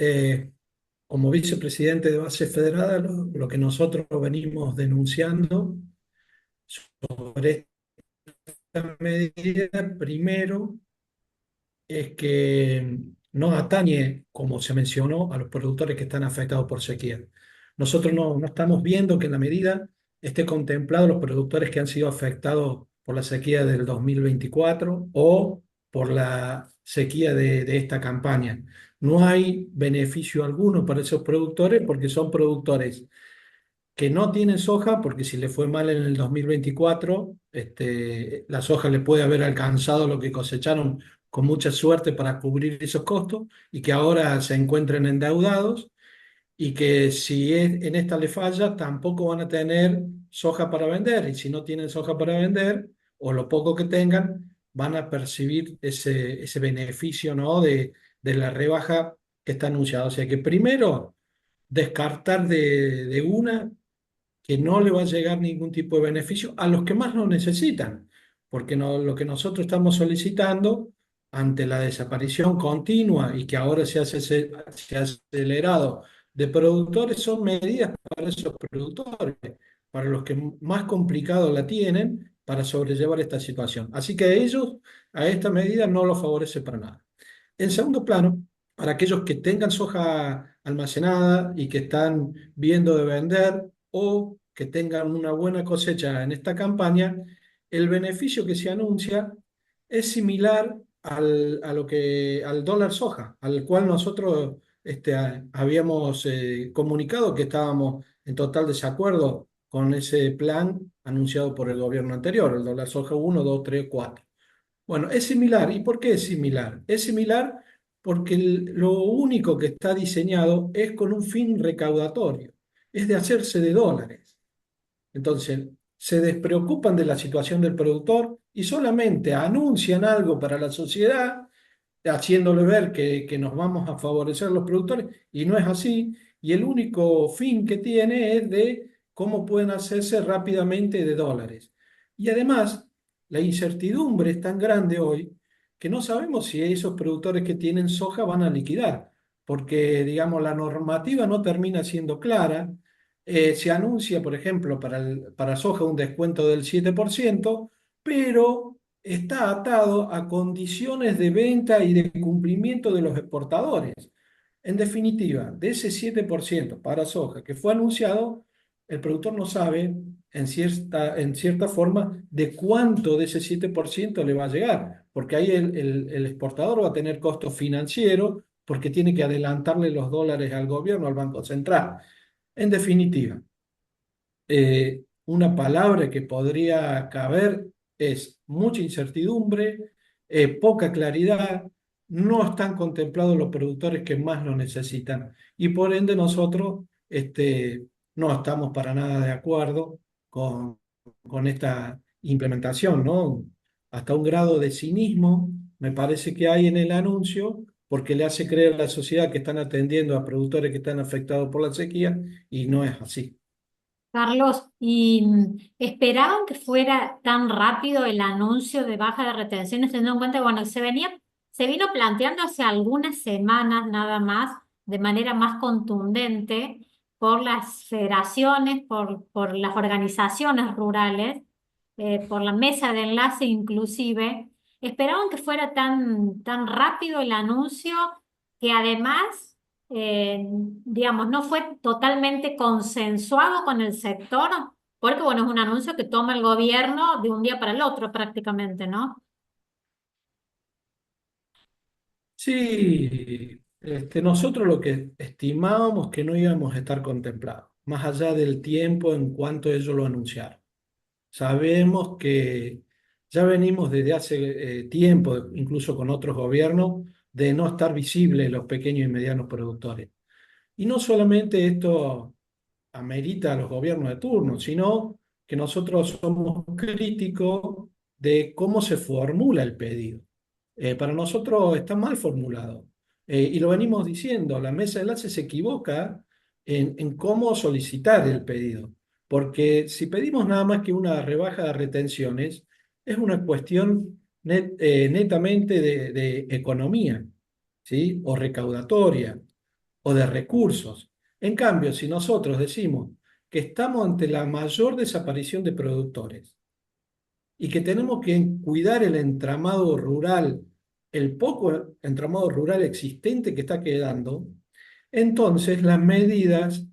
Eh, Como vicepresidente de Base Federada, lo que nosotros venimos denunciando sobre esta medida, primero, es que no atañe, como se mencionó, a los productores que están afectados por sequía. Nosotros no estamos viendo que en la medida esté contemplado los productores que han sido afectados por la sequía del 2024 o por la sequía de esta campaña. No hay beneficio alguno para esos productores porque son productores que no tienen soja, porque si le fue mal en el 2024, la soja le puede haber alcanzado lo que cosecharon con mucha suerte para cubrir esos costos y que ahora se encuentren endeudados y que si en esta le falla, tampoco van a tener soja para vender y si no tienen soja para vender o lo poco que tengan, van a percibir ese beneficio, ¿no? de la rebaja que está anunciada. O sea que primero descartar de una que no le va a llegar ningún tipo de beneficio a los que más lo necesitan, porque lo que nosotros estamos solicitando ante la desaparición continua y que ahora se ha acelerado de productores son medidas para esos productores, para los que más complicado la tienen para sobrellevar esta situación. Así que a ellos, a esta medida no los favorece para nada. En segundo plano, para aquellos que tengan soja almacenada y que están viendo de vender o que tengan una buena cosecha en esta campaña, el beneficio que se anuncia es similar al dólar soja, al cual nosotros habíamos comunicado que estábamos en total desacuerdo con ese plan anunciado por el gobierno anterior, el dólar soja 1, 2, 3, 4. Bueno, es similar. ¿Y por qué es similar? Es similar porque lo único que está diseñado es con un fin recaudatorio, es de hacerse de dólares. Entonces, se despreocupan de la situación del productor y solamente anuncian algo para la sociedad, haciéndole ver que nos vamos a favorecer los productores, y no es así. Y el único fin que tiene es de cómo pueden hacerse rápidamente de dólares. Y además, la incertidumbre es tan grande hoy que no sabemos si esos productores que tienen soja van a liquidar, porque, digamos, la normativa no termina siendo clara. Se anuncia, por ejemplo, para soja un descuento del 7%, pero está atado a condiciones de venta y de cumplimiento de los exportadores. En definitiva, de ese 7% para soja que fue anunciado, el productor no sabe en cierta forma de cuánto de ese 7% le va a llegar, porque ahí el exportador va a tener costos financieros porque tiene que adelantarle los dólares al gobierno, al Banco Central. En definitiva, una palabra que podría caber es mucha incertidumbre, poca claridad, no están contemplados los productores que más lo necesitan y por ende nosotros no estamos para nada de acuerdo con, con esta implementación, ¿no? Hasta un grado de cinismo me parece que hay en el anuncio porque le hace creer a la sociedad que están atendiendo a productores que están afectados por la sequía y no es así. Carlos, ¿y esperaban que fuera tan rápido el anuncio de baja de retenciones, teniendo en cuenta que, bueno, se vino planteando hace algunas semanas nada más, de manera más contundente, por las federaciones, por las organizaciones rurales, por la mesa de enlace inclusive? ¿Esperaban que fuera tan rápido el anuncio que además digamos, no fue totalmente consensuado con el sector? Porque, bueno, es un anuncio que toma el gobierno de un día para el otro prácticamente, ¿no? Sí, nosotros lo que estimábamos que no íbamos a estar contemplados, más allá del tiempo en cuanto ellos lo anunciaron. Sabemos que ya venimos desde hace tiempo, incluso con otros gobiernos, de no estar visibles los pequeños y medianos productores. Y no solamente esto amerita a los gobiernos de turno, sino que nosotros somos críticos de cómo se formula el pedido. Para nosotros está mal formulado. Y lo venimos diciendo, la mesa de enlace se equivoca en cómo solicitar el pedido. Porque si pedimos nada más que una rebaja de retenciones, es una cuestión netamente de economía, ¿sí? O recaudatoria. o de recursos. En cambio, si nosotros decimos que estamos ante la mayor desaparición de productores y que tenemos que cuidar el entramado rural, el poco entramado rural existente que está quedando, entonces las medidas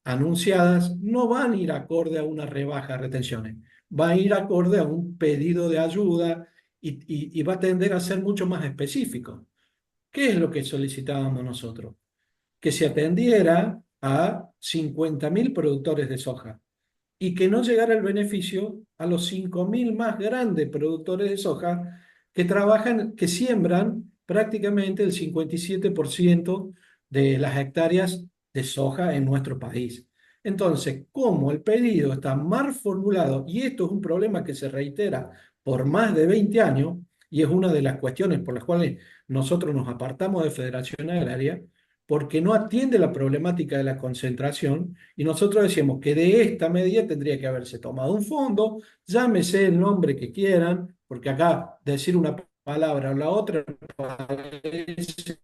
anunciadas no van a ir acorde a una rebaja de retenciones, va a ir acorde a un pedido de ayuda y va a tender a ser mucho más específico. ¿Qué es lo que solicitábamos nosotros? Que se atendiera a 50.000 productores de soja y que no llegara el beneficio a los 5.000 más grandes productores de soja que trabajan, que siembran prácticamente el 57% de las hectáreas de soja en nuestro país. Entonces, como el pedido está mal formulado, y esto es un problema que se reitera por más de 20 años, y es una de las cuestiones por las cuales nosotros nos apartamos de Federación Agraria, porque no atiende la problemática de la concentración, y nosotros decíamos que de esta medida tendría que haberse tomado un fondo, llámese el nombre que quieran, porque acá decir una palabra o la otra parece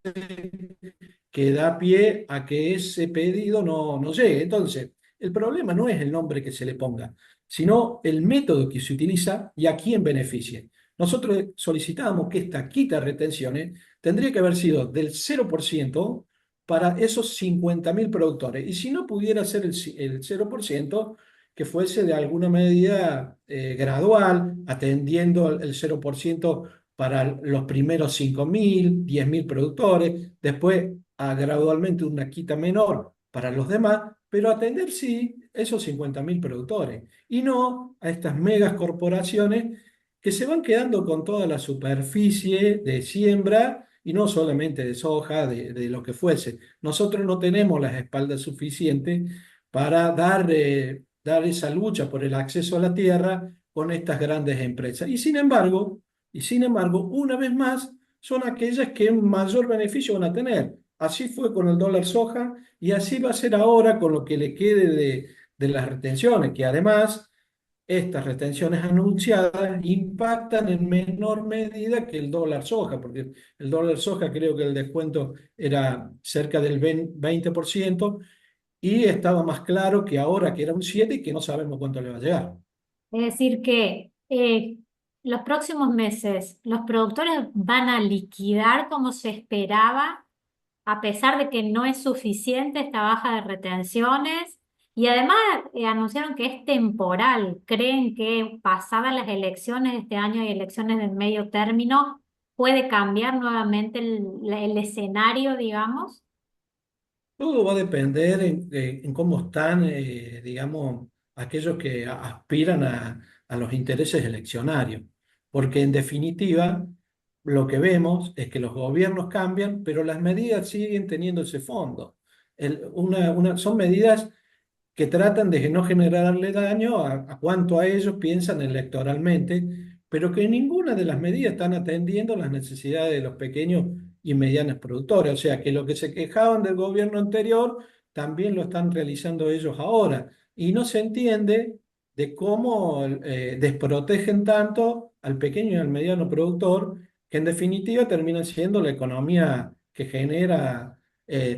que da pie a que ese pedido no llegue. Entonces, el problema no es el nombre que se le ponga, sino el método que se utiliza y a quién beneficie. Nosotros solicitábamos que esta quita de retenciones tendría que haber sido del 0% para esos 50.000 productores. Y si no pudiera ser el 0%, que fuese de alguna medida gradual, atendiendo el 0% para los primeros 5.000, 10.000 productores, después gradualmente una quita menor para los demás, pero atender sí esos 50.000 productores y no a estas megas corporaciones que se van quedando con toda la superficie de siembra y no solamente de soja, de lo que fuese. Nosotros no tenemos las espaldas suficientes para dar esa lucha por el acceso a la tierra con estas grandes empresas. Y sin embargo, una vez más, son aquellas que mayor beneficio van a tener. Así fue con el dólar soja y así va a ser ahora con lo que le quede de las retenciones, que además estas retenciones anunciadas impactan en menor medida que el dólar soja, porque el dólar soja creo que el descuento era cerca del 20% y estaba más claro que ahora que era un 7 y que no sabemos cuánto le va a llegar. Es decir, que los próximos meses los productores van a liquidar como se esperaba, a pesar de que no es suficiente esta baja de retenciones. Y además anunciaron que es temporal. ¿Creen que pasadas las elecciones de este año y elecciones de medio término puede cambiar nuevamente el escenario, digamos? Todo va a depender en cómo están, digamos, aquellos que aspiran a los intereses eleccionarios. Porque en definitiva, lo que vemos es que los gobiernos cambian, pero las medidas siguen teniendo ese fondo. Son medidas que tratan de no generarle daño a cuanto a ellos piensan electoralmente, pero que ninguna de las medidas están atendiendo las necesidades de los pequeños y medianos productores. O sea, que lo que se quejaban del gobierno anterior también lo están realizando ellos ahora. Y no se entiende de cómo desprotegen tanto al pequeño y al mediano productor, que en definitiva termina siendo la economía que genera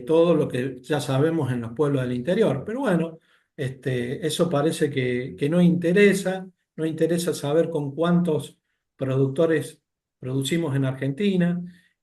todo lo que ya sabemos en los pueblos del interior. Pero bueno, eso parece que no interesa saber con cuántos productores producimos en Argentina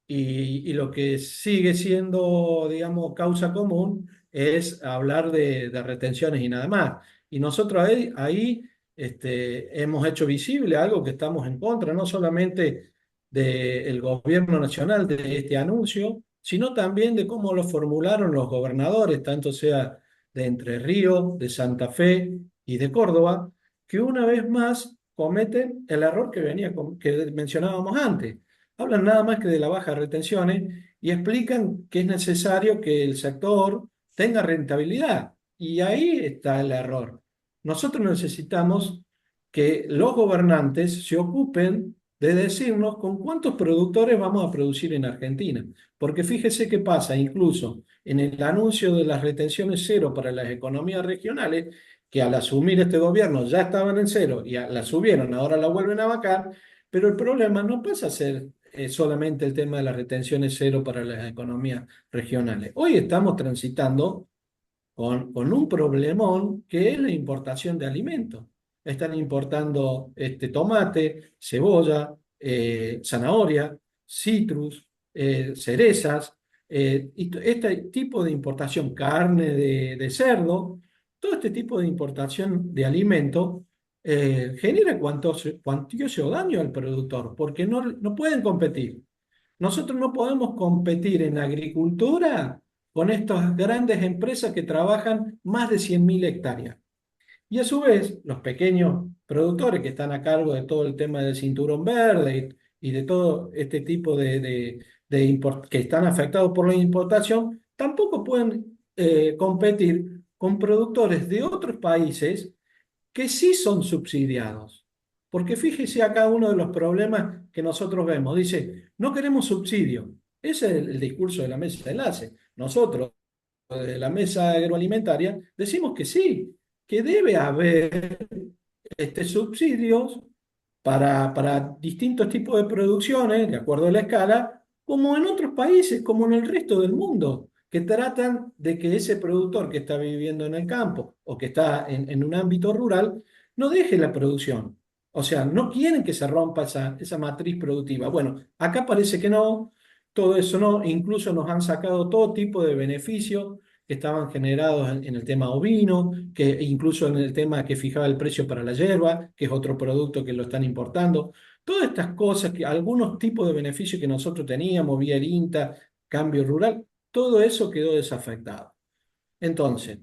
y lo que sigue siendo, digamos, causa común es hablar de retenciones y nada más. Y nosotros ahí hemos hecho visible algo que estamos en contra, no solamente del gobierno nacional de este anuncio, sino también de cómo lo formularon los gobernadores, tanto sea de Entre Ríos, de Santa Fe y de Córdoba, que una vez más cometen el error que mencionábamos antes. Hablan nada más que de la baja de retenciones y explican que es necesario que el sector tenga rentabilidad. Y ahí está el error. Nosotros necesitamos que los gobernantes se ocupen de decirnos con cuántos productores vamos a producir en Argentina. Porque fíjese qué pasa, incluso en el anuncio de las retenciones cero para las economías regionales, que al asumir este gobierno ya estaban en cero y la subieron, ahora la vuelven a vacar, pero el problema no pasa a ser solamente el tema de la retención es cero para las economías regionales. Hoy estamos transitando con un problemón que es la importación de alimentos. Están importando tomate, cebolla, zanahoria, citrus, cerezas, este tipo de importación, carne de cerdo, todo este tipo de importación de alimentos genera cuantioso daño al productor, porque no pueden competir. Nosotros no podemos competir en agricultura con estas grandes empresas que trabajan más de 100.000 hectáreas. Y a su vez, los pequeños productores que están a cargo de todo el tema del cinturón verde y de todo este tipo que están afectados por la importación, tampoco pueden competir con productores de otros países que sí son subsidiados. Porque fíjese acá uno de los problemas que nosotros vemos. Dice, no queremos subsidio. Ese es el discurso de la mesa de enlace. Nosotros, de la mesa agroalimentaria, decimos que sí, que debe haber subsidios para distintos tipos de producciones, de acuerdo a la escala, como en otros países, como en el resto del mundo, que tratan de que ese productor que está viviendo en el campo o que está en un ámbito rural no deje la producción. O sea, no quieren que se rompa esa matriz productiva. Bueno, acá parece que no, todo eso no, incluso nos han sacado todo tipo de beneficios que estaban generados en el tema ovino, que incluso en el tema que fijaba el precio para la hierba, que es otro producto que lo están importando. Todas estas cosas, que algunos tipos de beneficios que nosotros teníamos, vía el INTA, cambio rural, todo eso quedó desafectado. Entonces,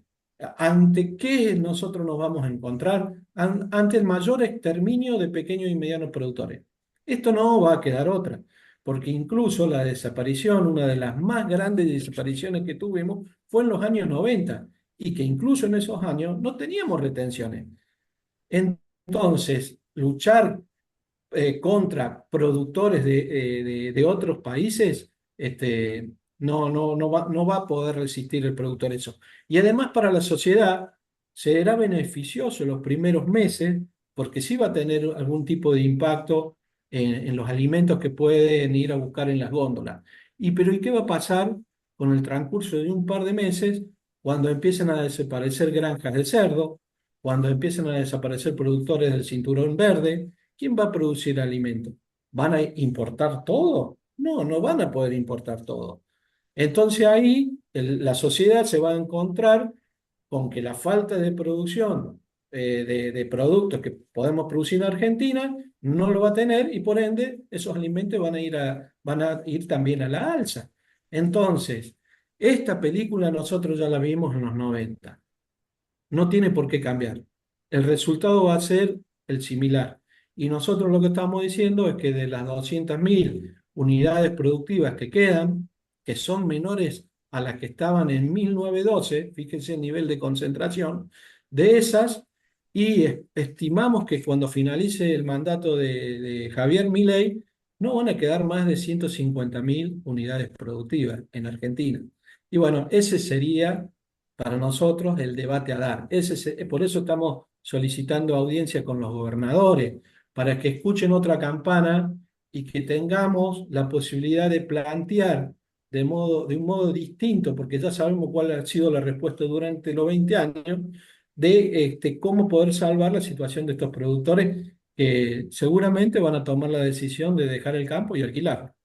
¿ante qué nosotros nos vamos a encontrar? Ante el mayor exterminio de pequeños y medianos productores. Esto no va a quedar otra, porque incluso la desaparición, una de las más grandes desapariciones que tuvimos, fue en los años 90 y que incluso en esos años no teníamos retenciones. Entonces, luchar contra productores de otros países, no va a poder resistir el productor eso. Y además para la sociedad será beneficioso los primeros meses porque sí va a tener algún tipo de impacto en los alimentos que pueden ir a buscar en las góndolas. ¿Y qué va a pasar con el transcurso de un par de meses cuando empiecen a desaparecer granjas de cerdo, cuando empiecen a desaparecer productores del cinturón verde? ¿Quién va a producir alimento? ¿Van a importar todo? No, no van a poder importar todo. Entonces ahí la sociedad se va a encontrar con que la falta de producción de productos que podemos producir en Argentina no lo va a tener y por ende esos alimentos van a ir también a la alza. Entonces, esta película nosotros ya la vimos en los 90. No tiene por qué cambiar. El resultado va a ser el similar. Y nosotros lo que estamos diciendo es que de las 200.000 unidades productivas que quedan, que son menores a las que estaban en 1912, fíjense el nivel de concentración, de esas, y estimamos que cuando finalice el mandato de Javier Milei, no van a quedar más de 150.000 unidades productivas en Argentina. Y bueno, ese sería para nosotros el debate a dar. Por eso estamos solicitando audiencia con los gobernadores, para que escuchen otra campana y que tengamos la posibilidad de plantear de un modo distinto, porque ya sabemos cuál ha sido la respuesta durante los 20 años, de cómo poder salvar la situación de estos productores que seguramente van a tomar la decisión de dejar el campo y alquilar.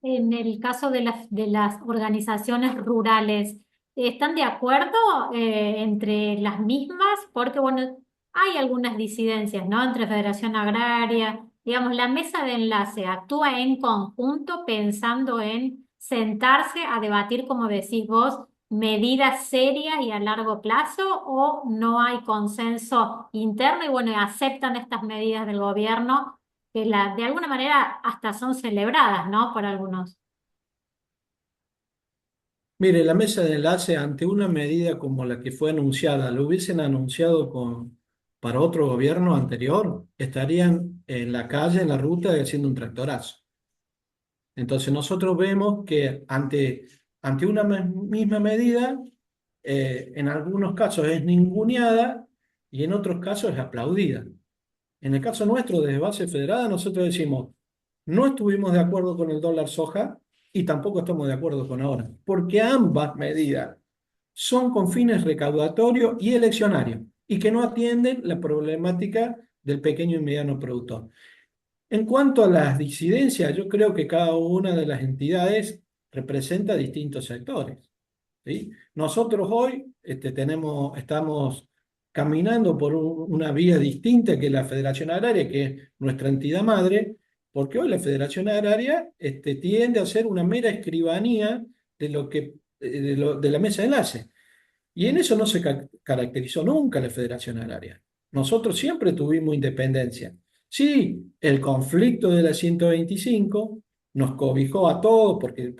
En el caso de las organizaciones rurales, ¿están de acuerdo entre las mismas? Porque, bueno, hay algunas disidencias, ¿no? Entre Federación Agraria, digamos, la mesa de enlace actúa en conjunto pensando en sentarse a debatir, como decís vos, medidas serias y a largo plazo, o no hay consenso interno y, bueno, aceptan estas medidas del gobierno que de alguna manera hasta son celebradas, ¿no? Por algunos. Mire, la mesa de enlace ante una medida como la que fue anunciada, lo hubiesen anunciado para otro gobierno anterior, estarían en la calle, en la ruta, haciendo un tractorazo. Entonces nosotros vemos que ante una misma medida, en algunos casos es ninguneada y en otros casos es aplaudida. En el caso nuestro, desde Base Federada, nosotros decimos, No estuvimos de acuerdo con el dólar soja y tampoco estamos de acuerdo con ahora, porque ambas medidas son con fines recaudatorios y eleccionarios y que no atienden la problemática del pequeño y mediano productor. En cuanto a las disidencias, yo creo que cada una de las entidades representa distintos sectores. ¿Sí? Nosotros hoy estamos caminando por una vía distinta que la Federación Agraria, que es nuestra entidad madre, porque hoy la Federación Agraria tiende a ser una mera escribanía de lo que, de la mesa de enlace. Y en eso no se caracterizó nunca la Federación Agraria. Nosotros siempre tuvimos independencia. Sí, el conflicto de la 125 nos cobijó a todos porque,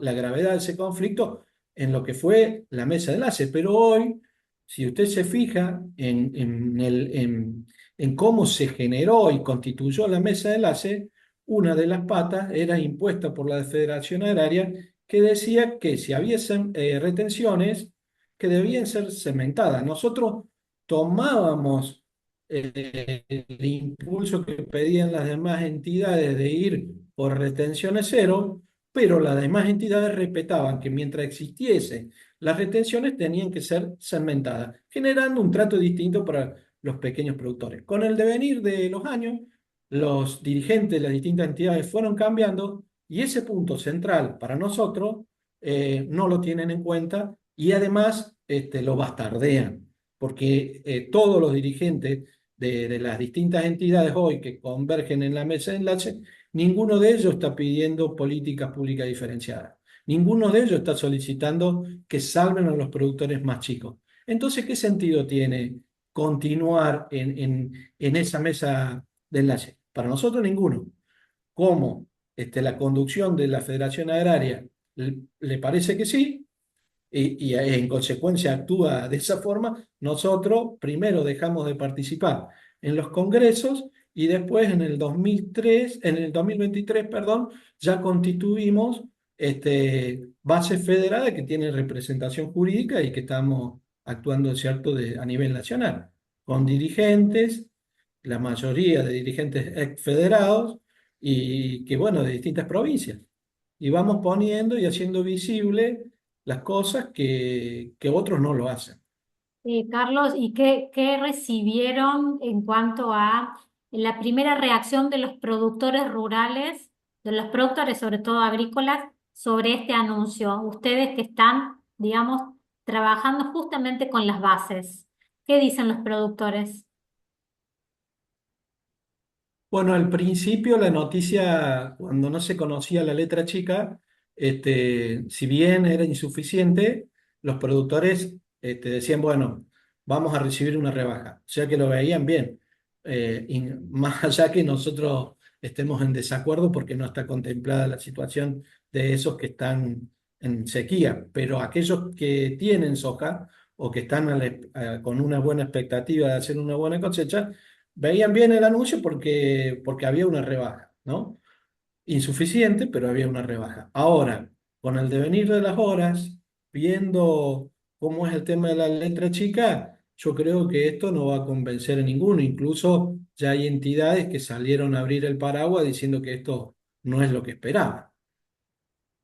la gravedad de ese conflicto en lo que fue la mesa de enlace. Pero hoy, si usted se fija en cómo se generó y constituyó la mesa de enlace, una de las patas era impuesta por la Federación Agraria que decía que si había retenciones, que debían ser cementadas. Nosotros tomábamos el impulso que pedían las demás entidades de ir por retenciones cero, pero las demás entidades respetaban que mientras existiese las retenciones tenían que ser cementadas, generando un trato distinto para los pequeños productores. Con el devenir de los años, los dirigentes de las distintas entidades fueron cambiando y ese punto central para nosotros no lo tienen en cuenta y además lo bastardean, porque todos los dirigentes de las distintas entidades hoy que convergen en la mesa de enlace, ninguno de ellos está pidiendo políticas públicas diferenciadas. Ninguno de ellos está solicitando que salven a los productores más chicos. Entonces, ¿qué sentido tiene continuar en esa mesa de enlace? Para nosotros ninguno. ¿Cómo la conducción de la Federación Agraria le parece que sí? Y en consecuencia actúa de esa forma, nosotros primero dejamos de participar en los congresos y después en el 2023, perdón, ya constituimos bases federadas que tienen representación jurídica y que estamos actuando, ¿cierto?, a nivel nacional, con dirigentes, la mayoría de dirigentes ex federados y que, bueno, de distintas provincias. Y vamos poniendo y haciendo visible las cosas que otros no lo hacen. Carlos, ¿y qué recibieron en cuanto a la primera reacción de los productores rurales, de los productores sobre todo agrícolas, sobre este anuncio? Ustedes que están, digamos, trabajando justamente con las bases. ¿Qué dicen los productores? Bueno, al principio la noticia, cuando no se conocía la letra chica, si bien era insuficiente, los productores decían, bueno, vamos a recibir una rebaja. O sea que lo veían bien. Y más allá que nosotros estemos en desacuerdo porque no está contemplada la situación de esos que están en sequía, pero aquellos que tienen soja o que están con una buena expectativa de hacer una buena cosecha, veían bien el anuncio porque había una rebaja, ¿no? Insuficiente, pero había una rebaja. Ahora, con el devenir de las horas, viendo cómo es el tema de la letra chica, yo creo que esto no va a convencer a ninguno. Incluso ya hay entidades que salieron a abrir el paraguas diciendo que esto no es lo que esperaban.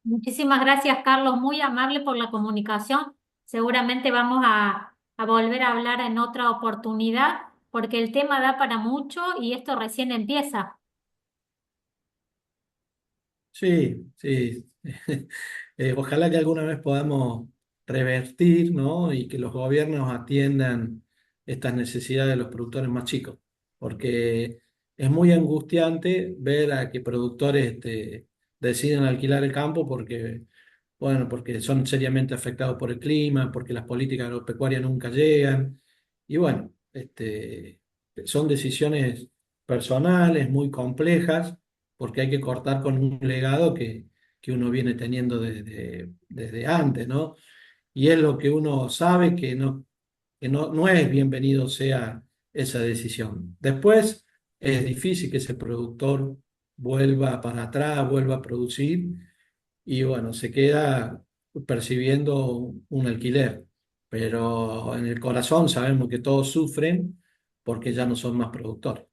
Muchísimas gracias, Carlos, muy amable por la comunicación. Seguramente vamos a volver a hablar en otra oportunidad porque el tema da para mucho y esto recién empieza. Sí, sí. Ojalá que alguna vez podamos revertir, ¿no? Y que los gobiernos atiendan estas necesidades de los productores más chicos, porque es muy angustiante ver a que productores deciden alquilar el campo porque, bueno, porque son seriamente afectados por el clima, porque las políticas agropecuarias nunca llegan, y bueno, son decisiones personales muy complejas porque hay que cortar con un legado que uno viene teniendo desde antes, ¿no? Y es lo que uno sabe que no es bienvenido sea esa decisión. Después es difícil que ese productor vuelva para atrás, vuelva a producir y bueno, se queda percibiendo un alquiler, pero en el corazón sabemos que todos sufren porque ya no son más productores.